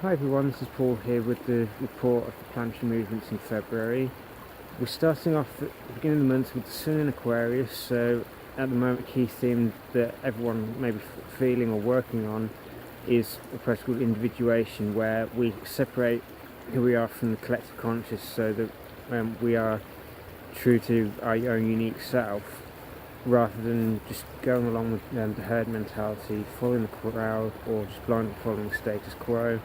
Hi everyone, this is Paul here with the report of the planetary movements in February. We're starting off at the beginning of the month with the Sun in Aquarius, so at the moment the key theme that everyone may be feeling or working on is a process called individuation, where we separate who we are from the collective conscious so that we are true to our own unique self, rather than just going along with the herd mentality, following the crowd, or just blindly following the status quo.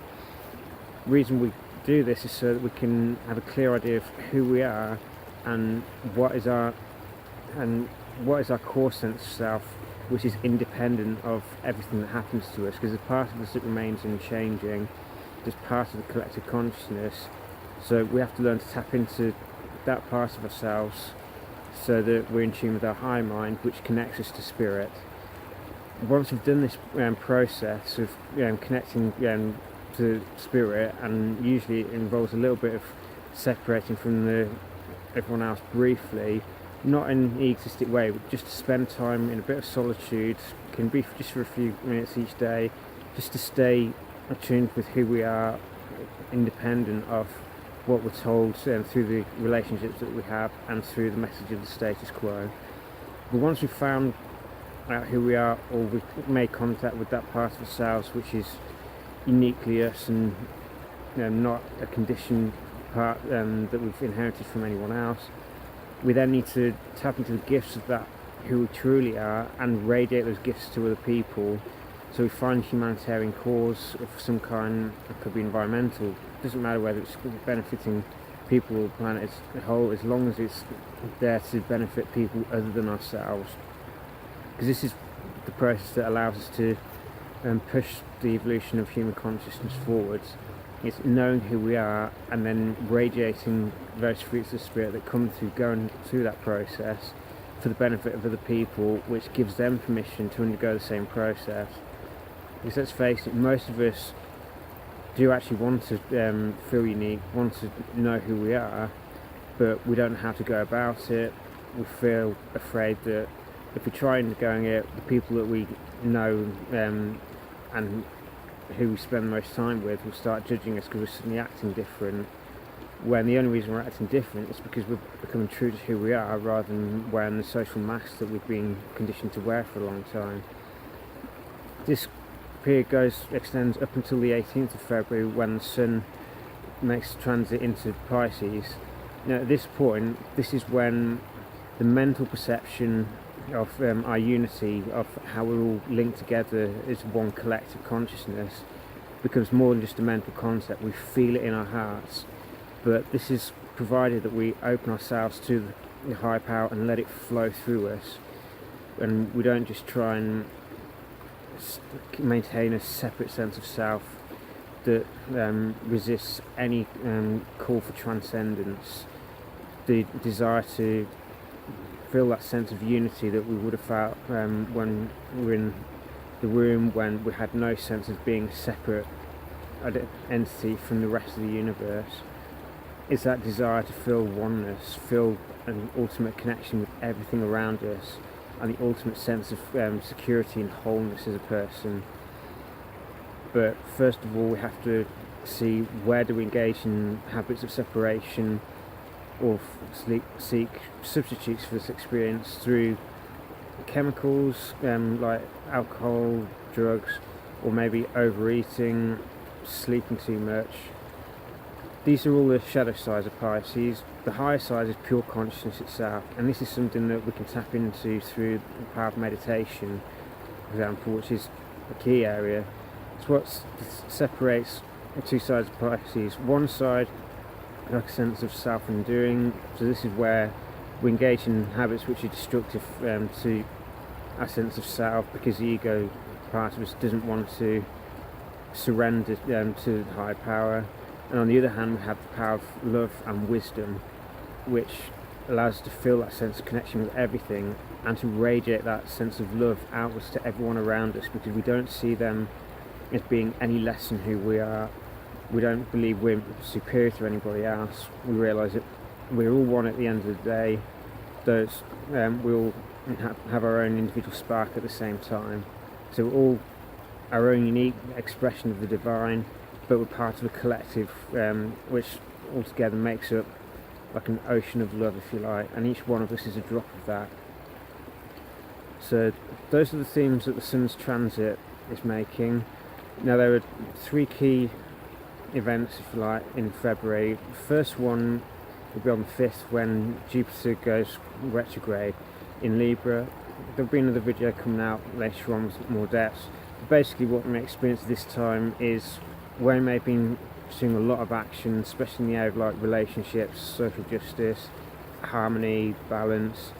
The reason we do this is so that we can have a clear idea of who we are and what is our core sense of self, which is independent of everything that happens to us, because there's part of us that remains unchanging, there's part of the collective consciousness. So we have to learn to tap into that part of ourselves so that we're in tune with our high mind, which connects us to spirit. Once we've done this process of connecting to spirit, and usually it involves a little bit of separating from everyone else briefly, not in an egotistic way, but just to spend time in a bit of solitude, can be just for a few minutes each day, just to stay attuned with who we are, independent of what we're told through the relationships that we have and through the message of the status quo. But once we've found out who we are, or we've made contact with that part of ourselves which is uniquely us and not a conditioned part that we've inherited from anyone else, we then need to tap into the gifts of that, who we truly are, and radiate those gifts to other people. So we find humanitarian cause of some kind. It could be environmental, it doesn't matter whether it's benefiting people or the planet as a whole, as long as it's there to benefit people other than ourselves. Because this is the process that allows us to push the evolution of human consciousness forwards. It's knowing who we are and then radiating those fruits of spirit that come through going through that process for the benefit of other people, which gives them permission to undergo the same process. Because let's face it, most of us do actually want to feel unique, want to know who we are, but we don't know how to go about it. We feel afraid that if we try undergoing it, the people that we know and who we spend the most time with will start judging us because we're suddenly acting different, when the only reason we're acting different is because we're becoming true to who we are, rather than wearing the social mask that we've been conditioned to wear for a long time. This period extends up until the 18th of February, when the Sun makes transit into Pisces. Now at this point, this is when the mental perception of our unity, of how we're all linked together as one collective consciousness, becomes more than just a mental concept. We feel it in our hearts, but this is provided that we open ourselves to the higher power and let it flow through us, and we don't just try and maintain a separate sense of self that resists any call for transcendence, the desire to feel that sense of unity that we would have felt when we were in the room, when we had no sense of being a separate entity from the rest of the universe. It's that desire to feel oneness, feel an ultimate connection with everything around us, and the ultimate sense of security and wholeness as a person. But first of all, we have to see, where do we engage in habits of separation or seek substitutes for this experience through chemicals like alcohol, drugs, or maybe overeating, sleeping too much. These are all the shadow sides of Pisces. The higher side is pure consciousness itself, and this is something that we can tap into through the power of meditation, for example, which is a key area. It's what separates the two sides of Pisces. One side, like a sense of self-undoing, so this is where we engage in habits which are destructive to our sense of self, because the ego part of us doesn't want to surrender to the higher power. And on the other hand, we have the power of love and wisdom, which allows us to feel that sense of connection with everything and to radiate that sense of love outwards to everyone around us, because we don't see them as being any less than who we are. We don't believe we're superior to anybody else. We realise that we're all one at the end of the day. We all have our own individual spark at the same time. So we're all our own unique expression of the divine, but we're part of a collective which altogether makes up like an ocean of love, if you like, and each one of us is a drop of that. So those are the themes that the Sun's transit is making. Now there are 3 key events, if you like, in February. The first one will be on the 5th when Jupiter goes retrograde in Libra. There'll be another video coming out later on with more depth. But basically what we may experience this time is where we may have been seeing a lot of action, especially in the area of like relationships, social justice, harmony, balance.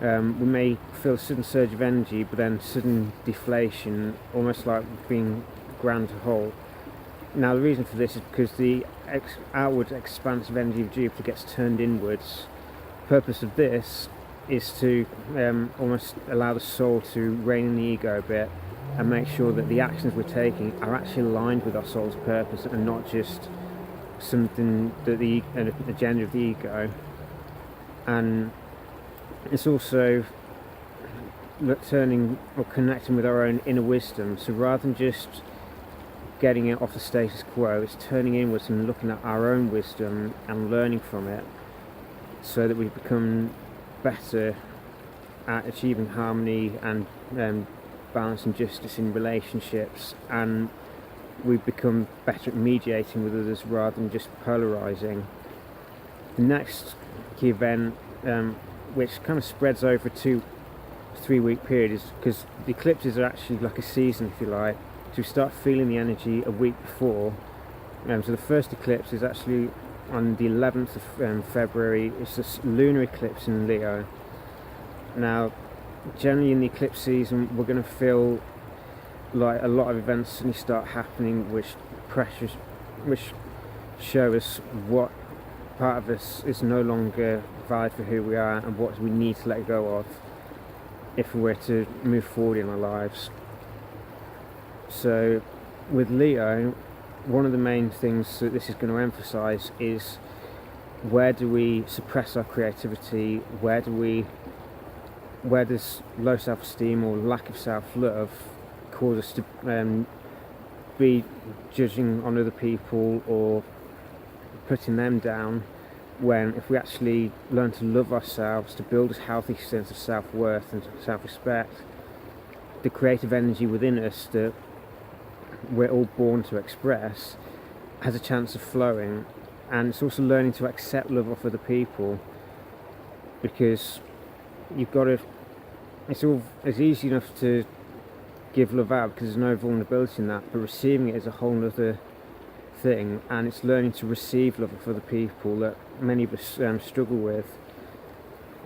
We may feel a sudden surge of energy, but then sudden deflation, almost like being ground to halt. Now the reason for this is because the outward expansive energy of Jupiter gets turned inwards. The purpose of this is to almost allow the soul to rein in the ego a bit and make sure that the actions we're taking are actually aligned with our soul's purpose and not just something that an agenda of the ego. And it's also turning or connecting with our own inner wisdom. So rather than just getting it off the status quo, it's turning inwards and looking at our own wisdom and learning from it, so that we become better at achieving harmony and balance and justice in relationships, and we become better at mediating with others rather than just polarizing. The next key event, which kind of spreads over a 2-3 week period, is because the eclipses are actually like a season, if you like. So we start feeling the energy a week before. So the first eclipse is actually on the 11th of February. It's a lunar eclipse in Leo. Now generally in the eclipse season we're going to feel like a lot of events suddenly start happening which show us what part of us is no longer valid for who we are and what we need to let go of if we're to move forward in our lives. So with Leo, one of the main things that this is going to emphasize is where do we suppress our creativity, where does low self-esteem or lack of self-love cause us to be judging on other people or putting them down, when if we actually learn to love ourselves, to build a healthy sense of self-worth and self-respect, the creative energy within us that we're all born to express has a chance of flowing. And it's also learning to accept love of other people, because you've got to, it's easy enough to give love out because there's no vulnerability in that, but receiving it is a whole other thing, and it's learning to receive love of other people that many of us struggle with.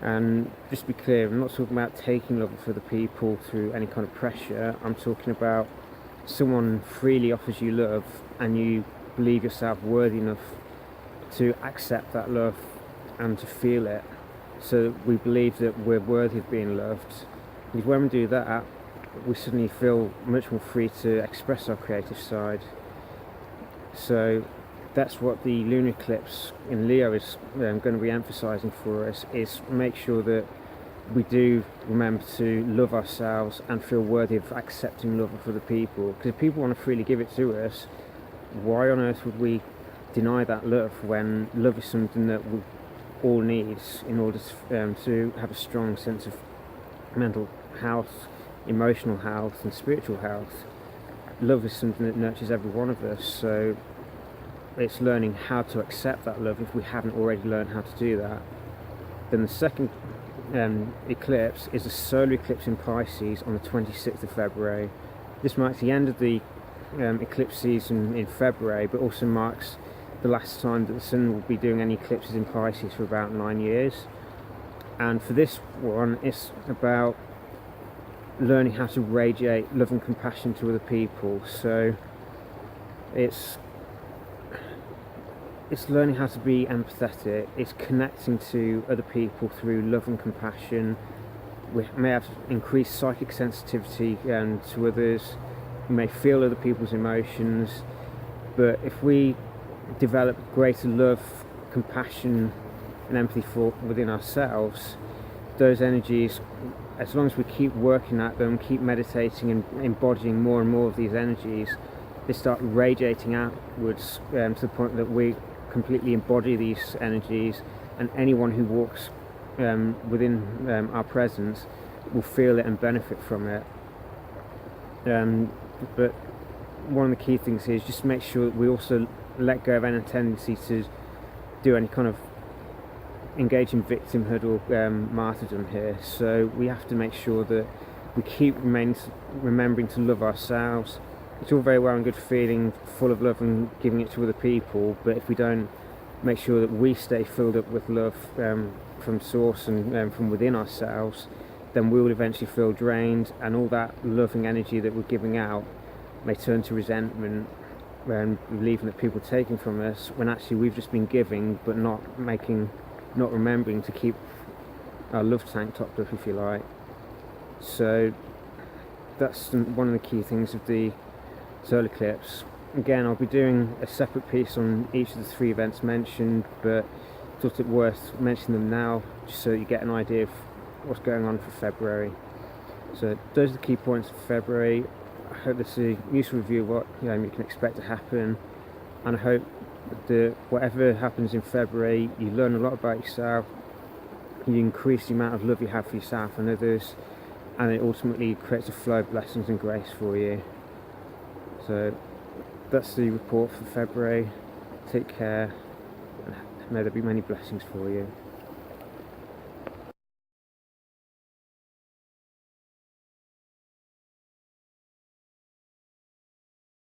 And just to be clear, I'm not talking about taking love of other people through any kind of pressure. I'm talking about someone freely offers you love and you believe yourself worthy enough to accept that love and to feel it, so we believe that we're worthy of being loved. Because when we do that, we suddenly feel much more free to express our creative side. So that's what the lunar eclipse in Leo is going to be emphasizing for us, is make sure that we do remember to love ourselves and feel worthy of accepting love of other people. Because if people want to freely give it to us, why on earth would we deny that love, when love is something that we all need in order to have a strong sense of mental health, emotional health and spiritual health. Love is something that nurtures every one of us, so it's learning how to accept that love if we haven't already learned how to do that. Then the second eclipse is a solar eclipse in Pisces on the 26th of February. This marks the end of the eclipse season in February, but also marks the last time that the Sun will be doing any eclipses in Pisces for about 9 years. And for this one, it's about learning how to radiate love and compassion to other people. So it's learning how to be empathetic, it's connecting to other people through love and compassion. We may have increased psychic sensitivity to others, we may feel other people's emotions, but if we develop greater love, compassion and empathy within ourselves, those energies, as long as we keep working at them, keep meditating and embodying more and more of these energies, they start radiating outwards to the point that we completely embody these energies, and anyone who walks within our presence will feel it and benefit from it. But one of the key things here is just make sure that we also let go of any tendency to do any kind of engage in victimhood or martyrdom here. So we have to make sure that we keep remembering to love ourselves. It's all very well and good feeling full of love and giving it to other people, but if we don't make sure that we stay filled up with love from source and from within ourselves, then we will eventually feel drained, and all that loving energy that we're giving out may turn to resentment and believing that people are taking from us, when actually we've just been giving but not remembering to keep our love tank topped up, if you like. So that's one of the key things of the solar eclipse. Again, I'll be doing a separate piece on each of the 3 events mentioned, but I thought it worth mentioning them now just so that you get an idea of what's going on for February. So those are the key points for February. I hope this is a useful review of what you can expect to happen, and I hope that whatever happens in February, you learn a lot about yourself, you increase the amount of love you have for yourself and others, and it ultimately creates a flow of blessings and grace for you. So that's the report for February. Take care, and may there be many blessings for you.